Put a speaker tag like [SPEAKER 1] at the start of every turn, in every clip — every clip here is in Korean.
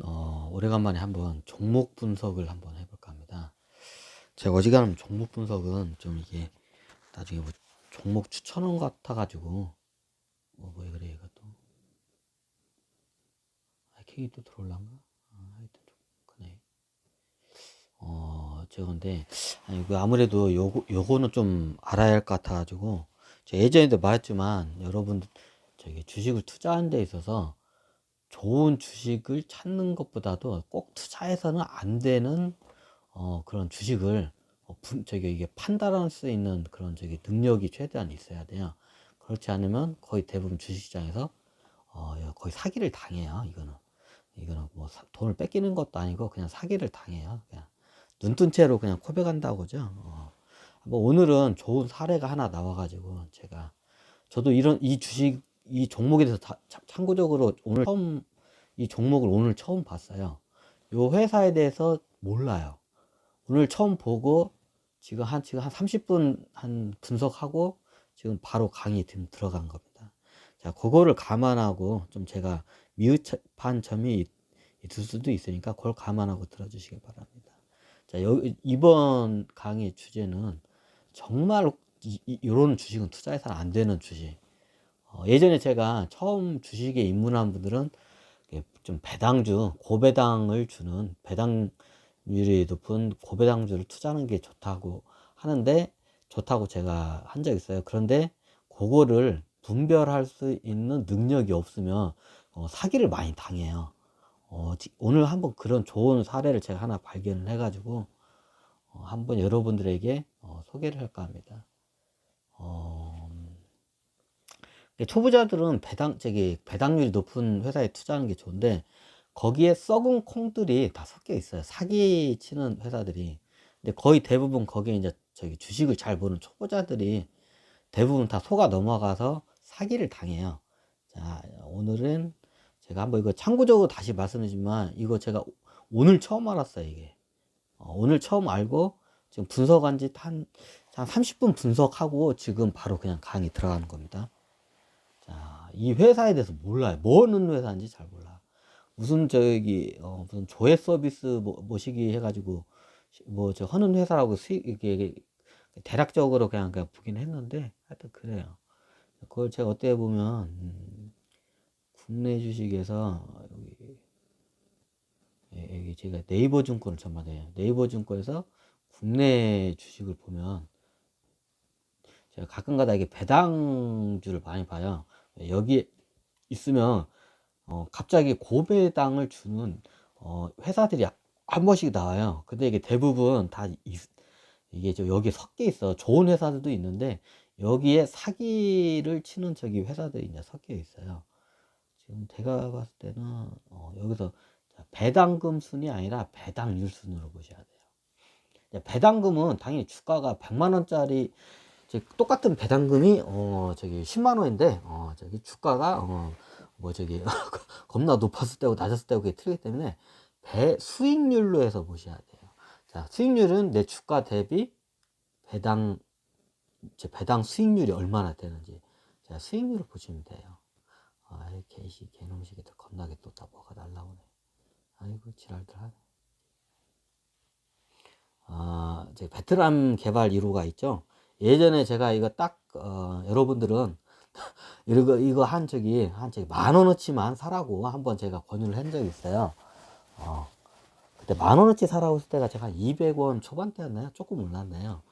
[SPEAKER 1] 오늘은 오래간만에 한번 종목 분석을 한번 해볼까 합니다. 제가 어지간하면 종목 분석은 좀 이게 나중에 뭐 종목 추천원 같아가지고 왜 그래 이것도 킥이 또 들어올란가? 하여튼 좀 그네. 제가 근데 이거 아무래도 요거는 좀 알아야 할 것 같아가지고 제가 예전에도 말했지만 여러분 저기 주식을 투자하는 데 있어서 좋은 주식을 찾는 것보다도 꼭 투자해서는 안 되는 그런 주식을 이게 판단할 수 있는 그런 능력이 최대한 있어야 돼요. 그렇지 않으면 거의 대부분 주식시장에서 거의 사기를 당해요. 이거는 뭐 돈을 뺏기는 것도 아니고 그냥 사기를 당해요. 그냥 눈뜬 채로 그냥 코백한다고 죠. 뭐 오늘은 좋은 사례가 하나 나와가지고 저도 이 종목에 대해서 참고적으로 오늘 처음 이 종목을 오늘 처음 봤어요. 요 회사에 대해서 몰라요. 오늘 처음 보고 지금 한 30분 분석하고 지금 바로 강의 들어간 겁니다. 자, 그거를 감안하고 좀 제가 미흡한 점이 있을 수도 있으니까 그걸 감안하고 들어주시기 바랍니다. 자, 이번 강의 주제는 정말 이런 주식은 투자해서는 안 되는 주식. 예전에 제가 처음 주식에 입문한 분들은 좀 고배당을 주는 배당률이 높은 고배당주를 투자하는 게 좋다고 제가 한 적 있어요. 그런데 그거를 분별할 수 있는 능력이 없으면 사기를 많이 당해요. 오늘 한번 그런 좋은 사례를 제가 하나 발견을 해가지고 한번 여러분들에게 소개를 할까 합니다. 초보자들은 배당률이 높은 회사에 투자하는 게 좋은데 거기에 썩은 콩들이 다 섞여 있어요. 사기 치는 회사들이. 근데 거의 대부분 거기에 이제 주식을 잘 보는 초보자들이 대부분 다 속아 넘어가서 사기를 당해요. 자, 오늘은 제가 한번 이거 참고적으로 다시 말씀드리지만 이거 제가 오늘 처음 알았어요. 이게 오늘 처음 알고 지금 분석한 지 한 30분 분석하고 지금 바로 그냥 강의 들어가는 겁니다. 자, 이 회사에 대해서 몰라요. 뭐 하는 회사인지 잘 몰라. 무슨 무슨 조회 서비스 모시기 해가지고 하는 회사라고 이게 대략적으로 그냥 보긴 했는데 하여튼 그래요. 그걸 제가 어떻게 보면 국내 주식에서 여기 제가 네이버 증권을 전반해요. 네이버 증권에서 국내 주식을 보면 제가 가끔가다 이게 배당주를 많이 봐요. 여기 있으면 갑자기 고배당을 주는 회사들이 한 번씩 나와요. 근데 이게 대부분 이게 여기 섞여 있어. 좋은 회사들도 있는데 여기에 사기를 치는 회사들이 이제 섞여 있어요. 지금 제가 봤을 때는 여기서 배당금 순이 아니라 배당률 순으로 보셔야 돼요. 배당금은 당연히 주가가 100만 원짜리 똑같은 배당금이 10만 원인데 주가가 겁나 높았을 때고 낮았을 때고 그게 틀리기 때문에 수익률로 해서 보셔야 돼요. 자, 수익률은 내 주가 대비 배당 수익률이 얼마나 되는지 자, 수익률을 보시면 돼요. 개놈식이들 겁나게 또 다 뭐가 날라오네. 아이고 지랄들 하네. 베트남 개발 1호가 있죠. 예전에 제가 이거 여러분들은 이거 한 10,000원어치만 사라고 한번 제가 권유를 한 적이 있어요. 그때 10,000원어치 사라고 했을 때가 제가 200원 초반대였나요? 조금 올랐네요.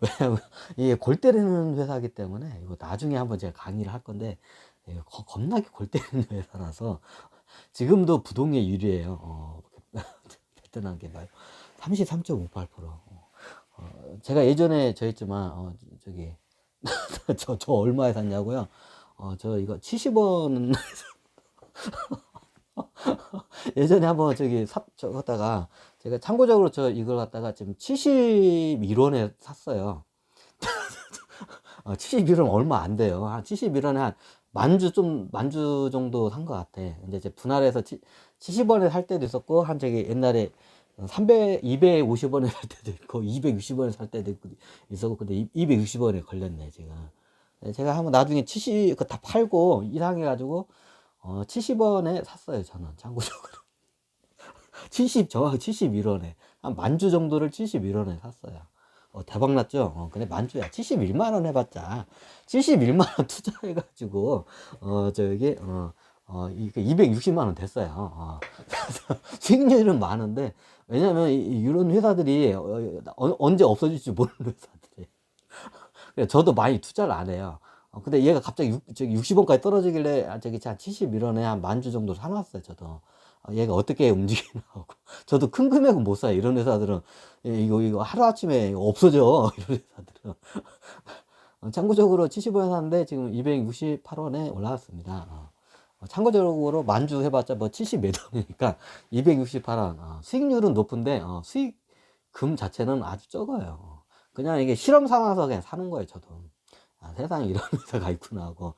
[SPEAKER 1] 왜냐면 이게 골 때리는 회사이기 때문에 이거 나중에 한번 제가 강의를 할 건데 겁나게 골 때리는 회사라서 지금도 부동에 유리해요. 베트남 개발 33.58%. 제가 예전에 했지만 저 얼마에 샀냐고요? 저 이거 70원 예전에 한번 갖다가 제가 참고적으로 이걸 갖다가 지금 71원에 샀어요. 71원 얼마 안 돼요. 한 71원에 한 만주 정도 산 것 같아. 이제 분할해서 70원에 살 때도 있었고, 옛날에 250원에 살 때도 있고, 260원에 살 때도 있었고, 근데 260원에 걸렸네, 지금. 제가 한번 나중에 그거 다 팔고, 이상해가지고, 70원에 샀어요, 저는. 참고적으로. 정확히 71원에. 한 만주 정도를 71원에 샀어요. 대박 났죠? 근데 만주야. 71만 원 해봤자. 71만 원 투자해가지고, 이게 260만 원 됐어요. 그래서 수익률은 많은데, 왜냐면 이런 회사들이 언제 없어질지 모르는 회사들이. 그래서 저도 많이 투자를 안 해요. 근데 얘가 갑자기 60원까지 떨어지길래, 한 71원에 한 만주 정도 사놨어요, 저도. 얘가 어떻게 움직이나 하고. 저도 큰 금액은 못 사요. 이런 회사들은. 이거 하루아침에 없어져. 이런 회사들은. 참고적으로 75원 샀는데 지금 268원에 올라왔습니다. 참고적으로 만주 해봤자 뭐 70 몇 원이니까 268원. 수익률은 높은데, 수익금 자체는 아주 적어요. 그냥 이게 실험 삼아서 그냥 사는 거예요, 저도. 세상에 이런 회사가 있구나 하고.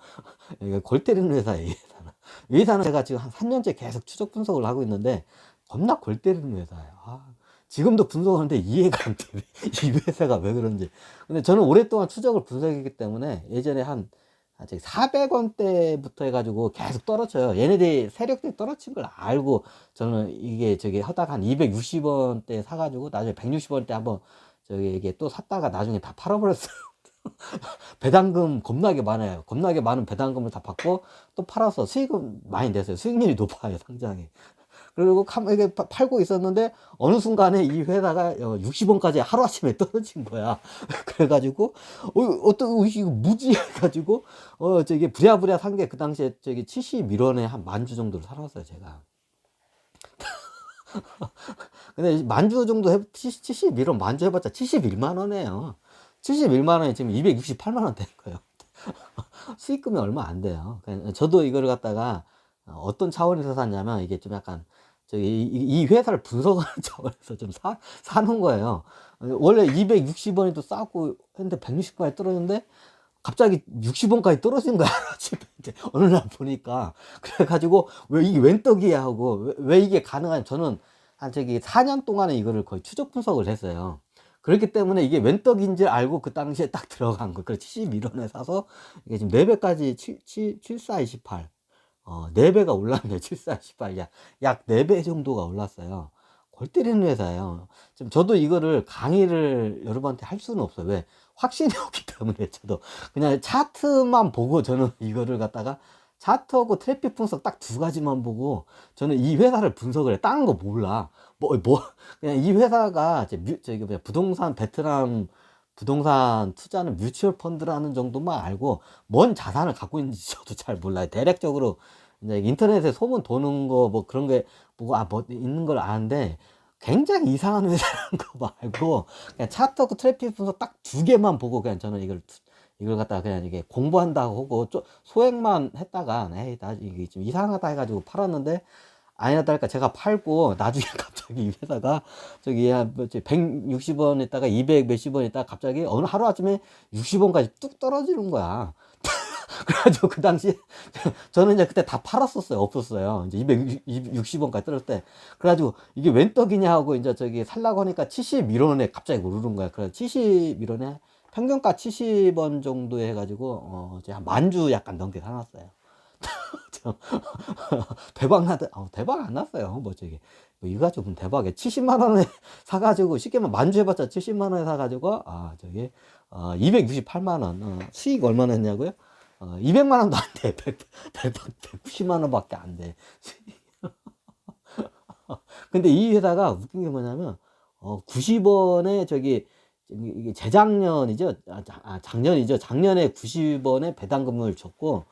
[SPEAKER 1] 골 때리는 회사예요, 이 회사는. 이 회사는 제가 지금 한 3년째 계속 추적 분석을 하고 있는데, 겁나 골 때리는 회사예요. 지금도 분석하는데 이해가 안 돼. 이 회사가 왜 그런지. 근데 저는 오랫동안 추적을 분석했기 때문에 예전에 한 400원대부터 해가지고 계속 떨어져요. 얘네들이 세력들이 떨어진 걸 알고 저는 이게 하다가 한 260원대 사가지고 나중에 160원대 한번 이게 또 샀다가 나중에 다 팔아버렸어요. 배당금 겁나게 많아요. 겁나게 많은 배당금을 다 받고 또 팔아서 수익은 많이 냈어요. 수익률이 높아요, 상장이. 그리고 이게 팔고 있었는데 어느 순간에 이 회사가 60원까지 하루아침에 떨어진 거야. 그래가지고 이거 무지 해가지고 부랴부랴 산 게 그 당시에 71원에 한 만주 정도를 사놨어요, 제가. 근데 만주 정도 71원 만주 해봤자 71만 원이에요. 71만 원이 지금 268만 원 되는 거예요. 수익금이 얼마 안 돼요. 저도 이거를 갖다가 어떤 차원에서 샀냐면 이게 좀 약간 이 회사를 분석하는 차원에서 좀 사는 거예요. 원래 260원이 싸고 했는데 160원까지 떨어졌는데 갑자기 60원까지 떨어진 거야. 어느 날 보니까. 그래가지고 왜 이게 웬 떡이야 하고 왜 이게 가능한, 저는 한 4년 동안에 이거를 거의 추적 분석을 했어요. 그렇기 때문에 이게 웬 떡인지 알고 그 당시에 딱 들어간 거. 그래서 71원에 사서 이게 지금 4배까지 7428. 4배가 올랐네요. 7428. 약 4배 정도가 올랐어요. 골 때리는 회사예요. 지금 저도 이거를 강의를 여러분한테 할 수는 없어요. 왜? 확신이 없기 때문에. 저도 그냥 차트만 보고 저는 이거를 갖다가 차트하고 트래픽 분석 딱 두 가지만 보고 저는 이 회사를 분석을 해. 다른 거 몰라. 그냥 이 회사가 부동산, 베트남 부동산 투자는 뮤추얼 펀드라는 정도만 알고 뭔 자산을 갖고 있는지 저도 잘 몰라요. 대략적으로 이제 인터넷에 소문 도는 거 뭐 그런 게 보고 뭐 있는 걸 아는데 굉장히 이상한 회사라는 거 말고 그냥 차트하고 트래픽 분석 딱 두 개만 보고 그냥 저는 이걸 갖다가 그냥 이게 공부한다고 하고 소액만 했다가 에이 나 이게 좀 이상하다 해가지고 팔았는데 아니나 다를까 제가 팔고 나중에 갑자기 이 회사가 160원 있다가 200 몇십 원 있다가 갑자기 어느 하루아침에 60원까지 뚝 떨어지는 거야. 그래가지고 그 당시에 저는 이제 그때 다 팔았었어요. 없었어요. 이제 260원까지 떨어질 때. 그래가지고 이게 웬 떡이냐 하고 이제 살라고 하니까 71원에 갑자기 오르는 거야. 그래서 71원에 평균가 70원 정도 해가지고 한 만주 약간 넘게 사놨어요. 대박 안 났어요. 이거 가지고 대박이야. 70만 원에 사가지고, 쉽게 말하면 만주 해봤자 70만 원에 사가지고, 268만 원. 수익 얼마나 했냐고요? 200만 원도 안 돼. 190만 원밖에 안 돼. 근데 이 회사가 웃긴 게 뭐냐면, 90원에 이게 재작년이죠. 작년이죠. 작년에 90원에 배당금을 줬고,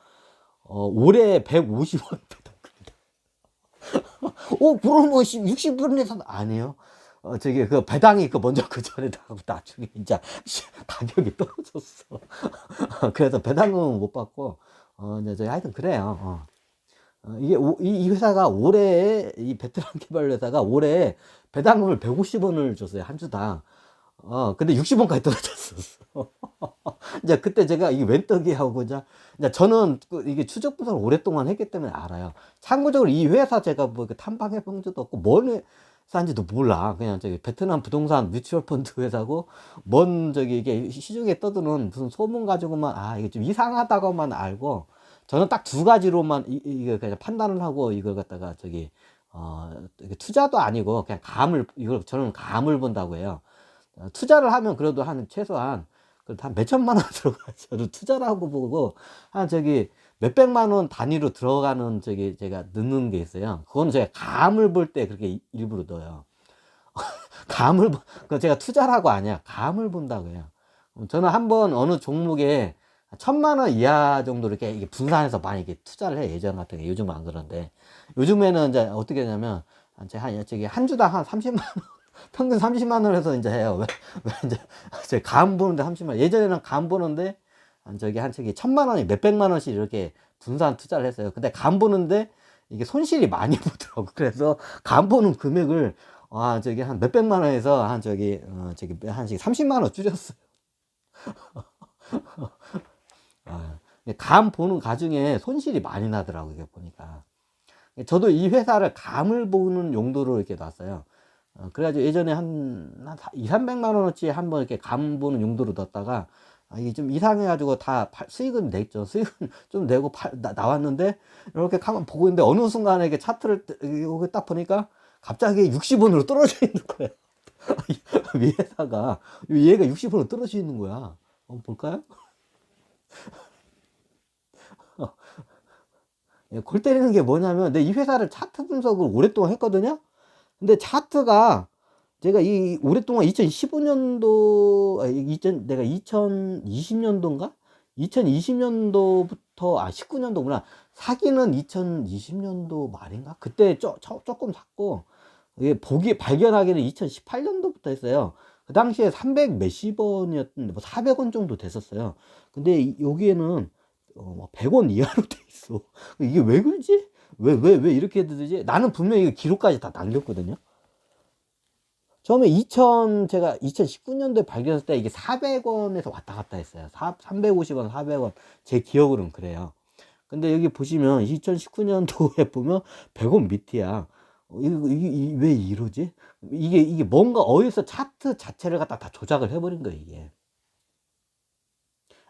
[SPEAKER 1] 올해 150원 배당금이다. 그럼 뭐 60원에서 아니에요. 그 배당이 먼저 그 전에 나가고 나중에 이제 가격이 떨어졌어. 그래서 배당금은 못 받고, 이제 하여튼 그래요. 이 회사가 올해, 이 베트남 개발 회사가 올해 배당금을 150원을 줬어요. 한 주당. 근데 60원까지 떨어졌었어. 이제 그때 제가 이게 웬 떡이 하고 이제 저는 이게 추적 분석을 오랫동안 했기 때문에 알아요. 참고적으로 이 회사 제가 뭐 탐방해 본 적도 없고 뭔 회사인지도 몰라. 그냥 베트남 부동산 뮤추얼 펀드 회사고 이게 시중에 떠드는 무슨 소문 가지고만 이게 좀 이상하다고만 알고 저는 딱 두 가지로만 이거 그냥 판단을 하고 이걸 갖다가 저기 이게 투자도 아니고 그냥 감을, 이걸 저는 감을 본다고 해요. 투자를 하면 그래도 한 최소한 그래도 한 몇천만 원 들어가요. 저도 투자라고 보고 한 저기 몇백만 원 단위로 들어가는 저기 제가 넣는 게 있어요. 그거는 제가 감을 볼 때 그렇게 일부러 넣어요. 감을 그 제가 투자라고 아니야. 감을 본다고 해요. 저는 한번 어느 종목에 1,000만 원 이하 정도 이렇게 이게 분산해서 많이 이렇게 투자를 해. 예전 같은 게 요즘은 안 그런데 요즘에는 이제 어떻게 하냐면 저기 한 주당 한 30만 원 평균 30만 원 해서 이제 해요. 왜 이제 제 감 보는데 30만 원. 예전에는 감 보는데 저기 1,000만 원이 몇백만 원씩 이렇게 분산 투자를 했어요. 근데 감 보는데 이게 손실이 많이 보더라고. 그래서 감 보는 금액을 저기 한 몇백만 원에서 한 저기 한 30만 원 줄였어요. 감 보는 가중에 손실이 많이 나더라고요. 이게 보니까. 저도 이 회사를 감을 보는 용도로 이렇게 놨어요. 그래가지고 예전에 한 2, 300만 원어치 한번 이렇게 감 보는 용도로 넣었다가 이게 좀 이상해가지고 다 수익은 냈죠. 수익은 좀 내고 나왔는데 이렇게 가만 보고 있는데 어느 순간에 이렇게 차트를 딱 보니까 갑자기 60원으로 떨어져 있는 거예요. 이 회사가 얘가 60원으로 떨어져 있는 거야. 볼까요? 골 때리는 게 뭐냐면 내 이 회사를 차트 분석을 오랫동안 했거든요. 근데 차트가 제가 이 오랫동안 2015년도 내가 2020년도인가 2020년도부터 19년도구나 사기는 2020년도 말인가 그때 조금 샀고 이게 발견하기는 2018년도부터 했어요. 그 당시에 300 몇십 원이었는데 뭐 400원 정도 됐었어요. 근데 여기에는 100원 이하로 돼 있어. 이게 왜 그러지? 왜 이렇게 되지? 나는 분명히 이거 기록까지 다 남겼거든요. 처음에 제가 2019년도에 발견했을 때 이게 400원에서 왔다 갔다 했어요. 350원, 400원. 제 기억으로는 그래요. 근데 여기 보시면 2019년도에 보면 100원 밑이야. 이게 왜 이러지? 이게 뭔가 어디서 차트 자체를 갖다 다 조작을 해버린 거예요, 이게.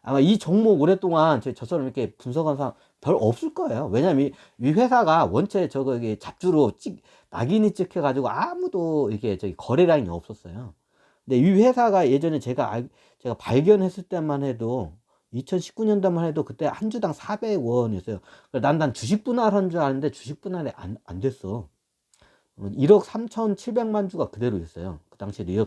[SPEAKER 1] 아마 이 종목 오랫동안 저처럼 이렇게 분석한 사람 별 없을 거예요. 왜냐면 이 회사가 원체 저거 이게 잡주로 낙인이 찍혀가지고 아무도 이게 저기 거래량이 없었어요. 근데 이 회사가 예전에 제가 발견했을 때만 해도 2019년도만 해도 그때 한 주당 400원이었어요. 난 주식 분할한 줄 아는데 주식 분할이 안 됐어. 1억 3,700만 주가 그대로 있어요. 그 당시에도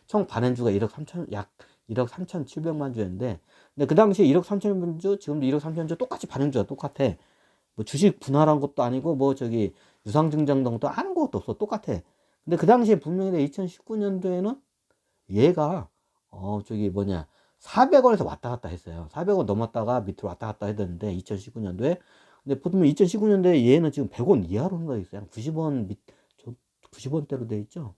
[SPEAKER 1] 총 발행주가 1억 3,700만 주였는데, 근데 그 당시에 1억 3천만 주, 지금도 1억 3천 주 똑같이 발행주가 똑같아. 뭐 주식 분할한 것도 아니고, 뭐 저기 유상증자등도 하는 것도 없어. 똑같아. 근데 그 당시에 분명히 2019년도에는 얘가, 400원에서 왔다 갔다 했어요. 400원 넘었다가 밑으로 왔다 갔다 했는데, 2019년도에. 근데 보통 2019년도에 얘는 지금 100원 이하로 가 있어요. 한 90원대로 돼 있죠.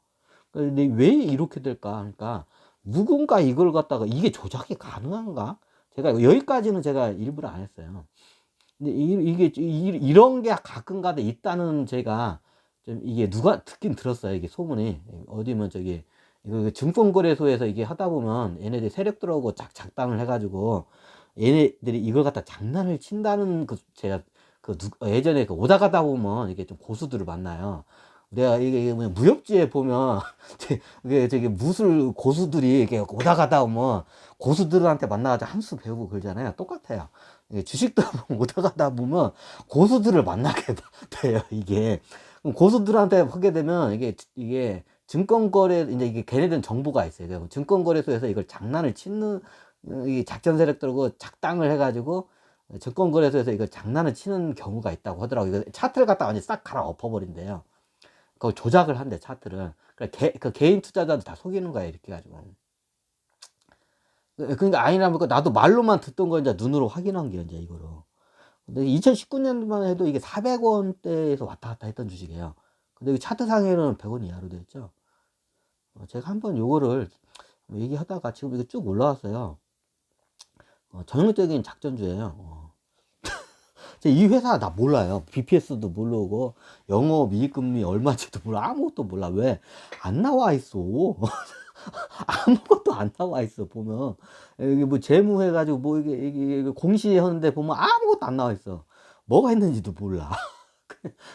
[SPEAKER 1] 근데 왜 이렇게 될까? 그러니까, 누군가 이걸 갖다가 이게 조작이 가능한가? 제가 여기까지는 제가 일부러 안 했어요. 근데 이런 게 가끔가다 있다는 제가 좀 이게 누가 듣긴 들었어요. 이게 소문이 어디면 저기 이거 증권거래소에서 이게 하다 보면 얘네들이 세력 들어오고 작당을 해가지고 얘네들이 이걸 갖다 장난을 친다는 제가 예전에 오다 가다 보면 이게 좀 고수들을 만나요. 내가 이게 무협지에 보면 저기 무술 고수들이 이렇게 오다 가다 보면 고수들한테 만나가지고 한 수 배우고 그러잖아요. 똑같아요. 주식도 오다 가다 보면 고수들을 만나게 돼요. 이게 고수들한테 하게 되면 이게 증권거래 이제 이게 걔네들은 정보가 있어요. 증권거래소에서 이걸 장난을 치는 이 작전 세력들하고 작당을 해가지고 증권거래소에서 이걸 장난을 치는 경우가 있다고 하더라고요. 이거 차트를 갖다 완전 싹 갈아 엎어버린대요. 그 조작을 한대 차트를. 그 개인 투자자들 다 속이는 거야 이렇게 가지고. 그러니까 아니라 뭐 나도 말로만 듣던 거 이제 눈으로 확인한 게 이제 이거로. 근데 2019년도만 해도 이게 400원대에서 왔다 갔다 했던 주식이에요. 근데 이 차트상에는 100원 이하로 되어 있죠. 제가 한번 요거를 얘기하다가 지금 이거 쭉 올라왔어요. 전형적인 작전주예요. 이 회사 나 몰라요. BPS도 모르고 영업이익금리 얼마인지도 몰라. 아무것도 몰라. 왜 안 나와 있어? 아무것도 안 나와 있어 보면. 여기 뭐 재무해 가지고 뭐 이게 공시하는데 보면 아무것도 안 나와 있어. 뭐가 있는지도 몰라.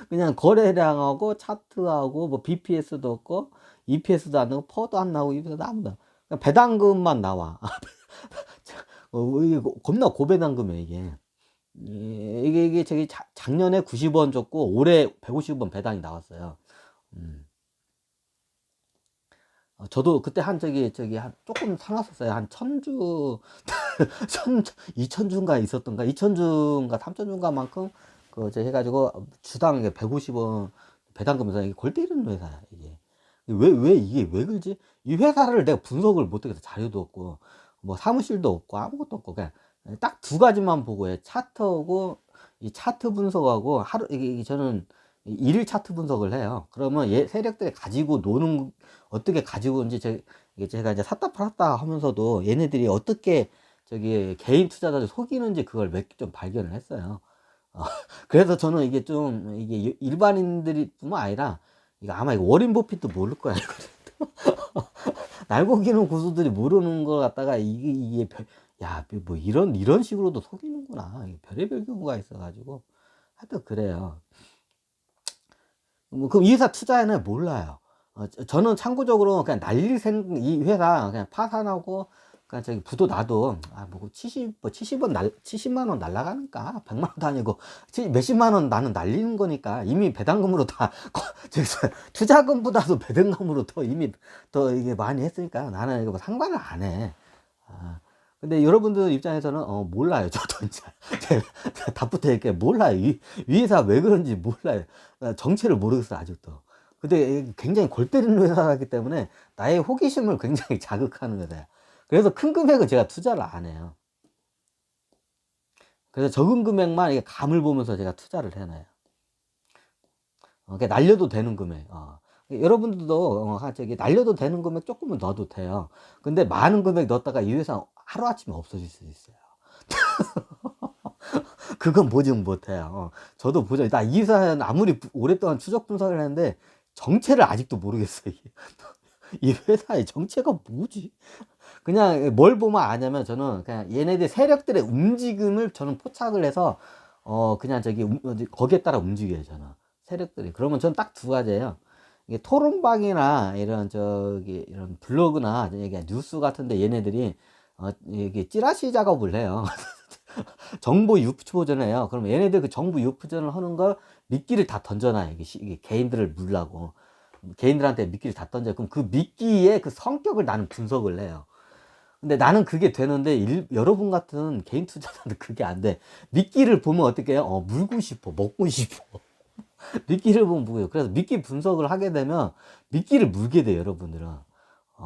[SPEAKER 1] 그냥 거래량하고 차트하고 뭐 BPS도 없고 EPS도 안 나오고 퍼도 안 나오고 EPS도 아무도 그냥 배당금만 나와. 이게 겁나 고배당금이야 이게. 이게 저기 작년에 90원 줬고 올해 150원 배당이 나왔어요. 음. 저도 그때 한 저기 한 조금 사놨었어요. 한 1000주, 2000주인가 있었던가, 2000주인가 3000주인가만큼 그저 해가지고 주당 150원 배당금에서 이게 골 때리는 회사야 이게. 왜 이게 왜 그러지? 이 회사를 내가 분석을 못하겠어. 자료도 없고 뭐 사무실도 없고 아무것도 없고 그냥 딱 두 가지만 보고 해. 차트하고 이 차트 분석하고 하루 이게 저는 일일 차트 분석을 해요. 그러면 얘 세력들이 가지고 노는 어떻게 가지고 이제 이게 제가 이제 샀다 팔았다 하면서도 얘네들이 어떻게 저기 개인 투자자들 속이는지 그걸 몇 개 좀 발견을 했어요. 어, 그래서 저는 이게 좀 이게 일반인들이 뿐만 아니라 이거 아마 이거 워렌 버핏도 모를 거야. 날고기는 고수들이 모르는 걸 갖다가 이게 야, 뭐 이런 식으로도 속이는구나. 이게 별의별 경우가 있어가지고 하여튼 그래요. 뭐 그럼 이 회사 투자에는 몰라요. 저는 참고적으로 그냥 이 회사 그냥 파산하고 그냥 저기 부도 나도 뭐 70만 원 날라가니까 100만 원도 아니고 몇십만 원 나는 날리는 거니까 이미 배당금으로 다 투자금보다도 배당금으로 더 이미 더 이게 많이 했으니까 나는 이거 뭐 상관을 안 해. 근데 여러분들 입장에서는 몰라요. 저도 이제 답부터 이렇게 몰라요. 이 회사 왜 그런지 몰라요. 정체를 모르겠어 아직도. 근데 굉장히 골 때리는 회사이기 때문에 나의 호기심을 굉장히 자극하는 회사야. 그래서 큰 금액은 제가 투자를 안 해요. 그래서 적은 금액만 이게 감을 보면서 제가 투자를 해놔요. 날려도 되는 금액. 여러분들도 저기 날려도 되는 금액 조금은 넣어도 돼요. 근데 많은 금액 넣었다가 이 회사 하루아침에 없어질 수 있어요. 그건 보증 못해요. 저도 보죠. 나 이 회사는 아무리 오랫동안 추적 분석을 했는데 정체를 아직도 모르겠어요. 이 회사의 정체가 뭐지? 그냥 뭘 보면 아냐면 저는 그냥 얘네들 세력들의 움직임을 저는 포착을 해서 그냥 저기 거기에 따라 움직여요 저는 세력들이. 그러면 저는 딱 두 가지예요. 이게 토론방이나 이런 저기 이런 블로그나 이게 뉴스 같은데 얘네들이 이게 찌라시 작업을 해요. 정보 유포전을 해요. 그럼 얘네들 그 정보 유포전을 하는 걸 미끼를 다 던져놔요. 이게 개인들을 물라고. 개인들한테 미끼를 다 던져요. 그럼 그 미끼의 그 성격을 나는 분석을 해요. 근데 나는 그게 되는데 여러분 같은 개인 투자자는 그게 안 돼. 미끼를 보면 어떻게 해요? 물고 싶어, 먹고 싶어. 미끼를 보면 뭐예요? 그래서 미끼 분석을 하게 되면 미끼를 물게 돼요, 여러분들은.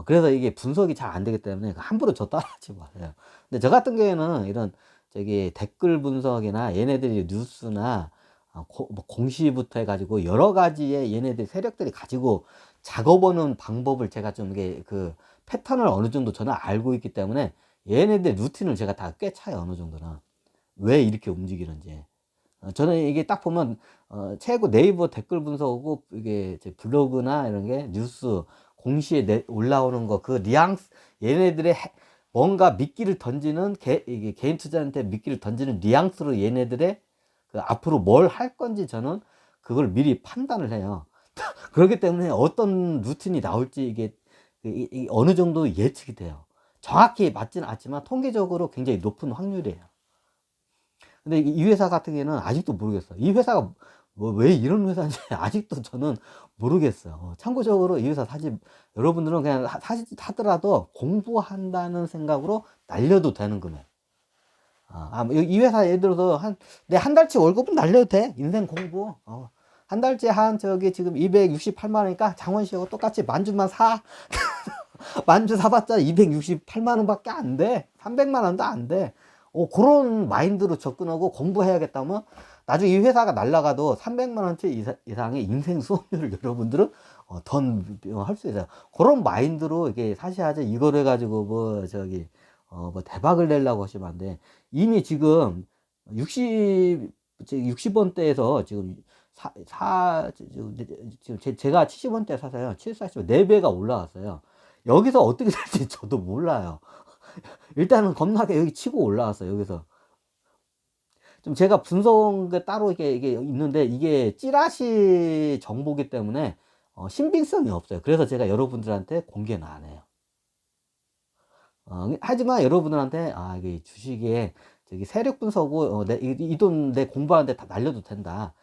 [SPEAKER 1] 그래서 이게 분석이 잘 안 되기 때문에 함부로 저 따라하지 마세요. 근데 저 같은 경우에는 이런 저기 댓글 분석이나 얘네들이 뉴스나 뭐 공시부터 해가지고 여러 가지의 얘네들 세력들이 가지고 작업하는 방법을 제가 좀 이게 그 패턴을 어느 정도 저는 알고 있기 때문에 얘네들 루틴을 제가 다 꽤 차요, 어느 정도는. 왜 이렇게 움직이는지. 저는 이게 딱 보면 최고 네이버 댓글 분석하고 이게 제 블로그나 이런 게 뉴스 공시에 올라오는 거 그 뉘앙스 얘네들의 뭔가 미끼를 던지는 이게 개인 투자한테 미끼를 던지는 뉘앙스로 얘네들의 그 앞으로 뭘 할 건지 저는 그걸 미리 판단을 해요. 그렇기 때문에 어떤 루틴이 나올지 이게 어느 정도 예측이 돼요. 정확히 맞지는 않지만 통계적으로 굉장히 높은 확률이에요. 근데 이 회사 같은 경우에는 아직도 모르겠어요. 이 회사가 왜 이런 회사인지 아직도 저는 모르겠어요. 참고적으로 이 회사 사실 여러분들은 그냥 사더라도 공부한다는 생각으로 날려도 되는 금액. 이 회사 예를 들어서 내 한 달치 월급은 날려도 돼. 인생 공부. 한 달째 저기 지금 268만 원이니까 장원 씨하고 똑같이 만주만 사. 만주 사봤자 268만 원밖에 안 돼. 300만 원도 안 돼. 그런 마인드로 접근하고 공부해야겠다면 나중에 이 회사가 날라가도 300만 원치 이상의 인생 수업료를 여러분들은 더 할 수 있어요. 그런 마인드로 이게 사시하죠. 이걸 해가지고 뭐 저기 뭐 대박을 내려고 하시면 안 돼. 이미 지금 60원대에서 지금 지금 제가 70원대 사서요. 7, 40원 4배가 올라왔어요. 여기서 어떻게 될지 저도 몰라요. 일단은 겁나게 여기 치고 올라왔어요, 여기서. 좀 제가 분석한 게 따로 이게 있는데, 이게 찌라시 정보기 때문에 신빙성이 없어요. 그래서 제가 여러분들한테 공개는 안 해요. 하지만 여러분들한테 이게 주식에 저기 세력 분석고 이 돈 내 공부하는데 다 날려도 된다.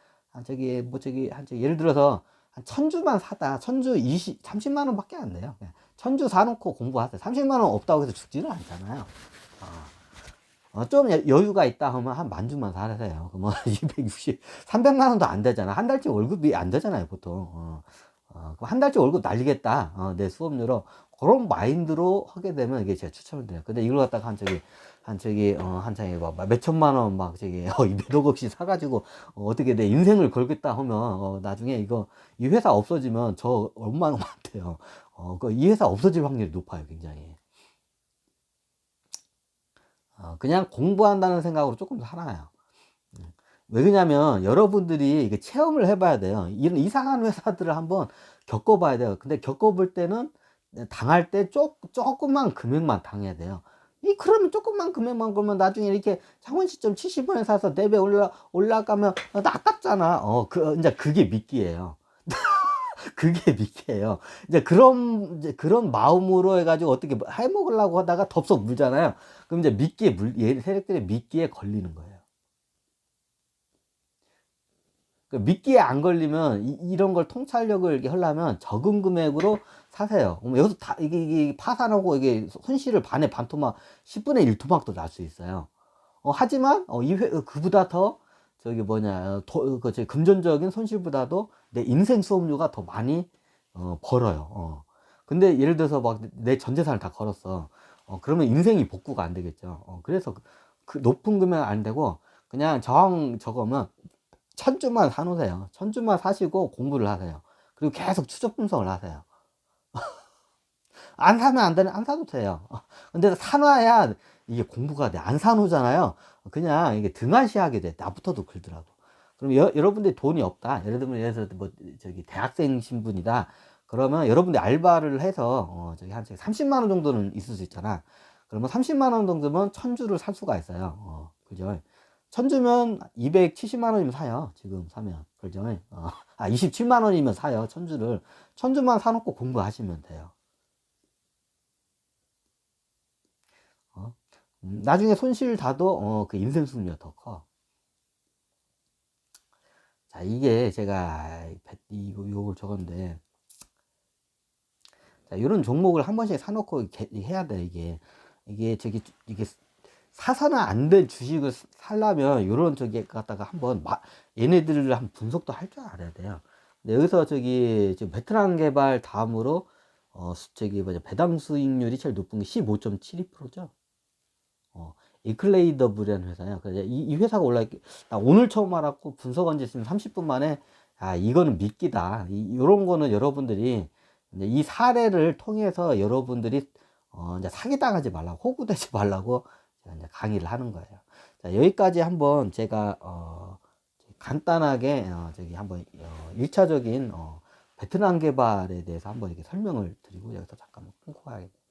[SPEAKER 1] 저기 뭐 저기 예를 들어서 한 1000주만 사다. 1000주 30만 원밖에 안 돼요. 그냥 1000주 사놓고 공부하세요. 30만 원 없다고 해서 죽지는 않잖아요. 좀 여유가 있다 하면 한 10,000주만 사세요. 그러면 260, 300만 원도 안 되잖아. 한 달치 월급이 안 되잖아요, 보통. 한 달치 월급 날리겠다. 내 수업료로. 그런 마인드로 하게 되면 이게 제가 추천을 드려요. 근데 이걸 갖다가 한 장에 몇 천만 원 막 몇억 억씩 사가지고 어떻게 내 인생을 걸겠다 하면 나중에 이 회사 없어지면 저 얼마나 많대요. 이 회사 없어질 확률이 높아요, 굉장히. 그냥 공부한다는 생각으로 조금 살아요. 왜 그러냐면 여러분들이 이게 체험을 해봐야 돼요. 이런 이상한 회사들을 한번 겪어봐야 돼요. 근데 겪어볼 때는 당할 때 조금만 금액만 당해야 돼요. 그러면 조금만 금액만 그러면 나중에 이렇게 상원 시점 70원에 사서 4배 올라가면 나 아깝잖아. 이제 그게 미끼예요. 그게 미끼예요. 이제 그런 마음으로 해가지고 어떻게 해먹으려고 하다가 덥석 물잖아요. 그럼 이제 세력들의 미끼에 걸리는 거예요. 미끼에 안 걸리면 이런 걸 통찰력을 이렇게 하려면 적은 금액으로 사세요. 여기서 다 이게 파산하고 이게 손실을 반에 반토막 10분의 1 토막도 날 수 있어요. 하지만 그보다 더 저기 뭐냐 금전적인 손실보다도 내 인생 수업료가 더 많이 벌어요. 근데 예를 들어서 막 내 전 재산을 다 걸었어. 그러면 인생이 복구가 안 되겠죠. 그래서 그 높은 금액 안 되고 그냥 저거면 1000주만 사놓으세요. 1000주만 사시고 공부를 하세요. 그리고 계속 추적 분석을 하세요. 안 사면 안 되는, 안 사도 돼요. 근데 사놔야 이게 공부가 돼. 안 사놓잖아요. 그냥 이게 등한시하게 돼. 나부터도 그러더라고. 그럼 여러분들이 돈이 없다. 예를 들면, 예를 들어서 뭐, 대학생 신분이다. 그러면 여러분들이 알바를 해서, 한 30만원 정도는 있을 수 있잖아. 그러면 30만원 정도면 1000주를 살 수가 있어요. 그죠? 1000주면 270만원이면 사요. 지금 사면. 그죠? 27만원이면 사요. 1000주를. 1000주만 사놓고 공부하시면 돼요. 나중에 손실 다도 그 인생 승리가 더 커. 자, 이게 제가 요걸 적었는데, 자, 이런 종목을 한 번씩 사놓고 해야 돼. 이게 사서는 안 될 주식을 살려면 이런 갖다가 한번 얘네들을 한 분석도 할 줄 알아야 돼요. 근데 여기서 지금 베트남 개발 다음으로 배당 수익률이 제일 높은 게 15.72%죠. 이클레이더브라는 회사예요. 그래서 이 회사가 오늘 처음 알았고 분석한 지 지금 30분 만에 이거는 미끼다. 이런 거는 여러분들이 이제 이 사례를 통해서 여러분들이 이제 사기당하지 말라고, 호구되지 말라고 제가 이제 강의를 하는 거예요. 자, 여기까지 한번 제가 간단하게 한번 1차적인 베트남 개발에 대해서 한번 이렇게 설명을 드리고 여기서 잠깐만 끊고 가야겠네요.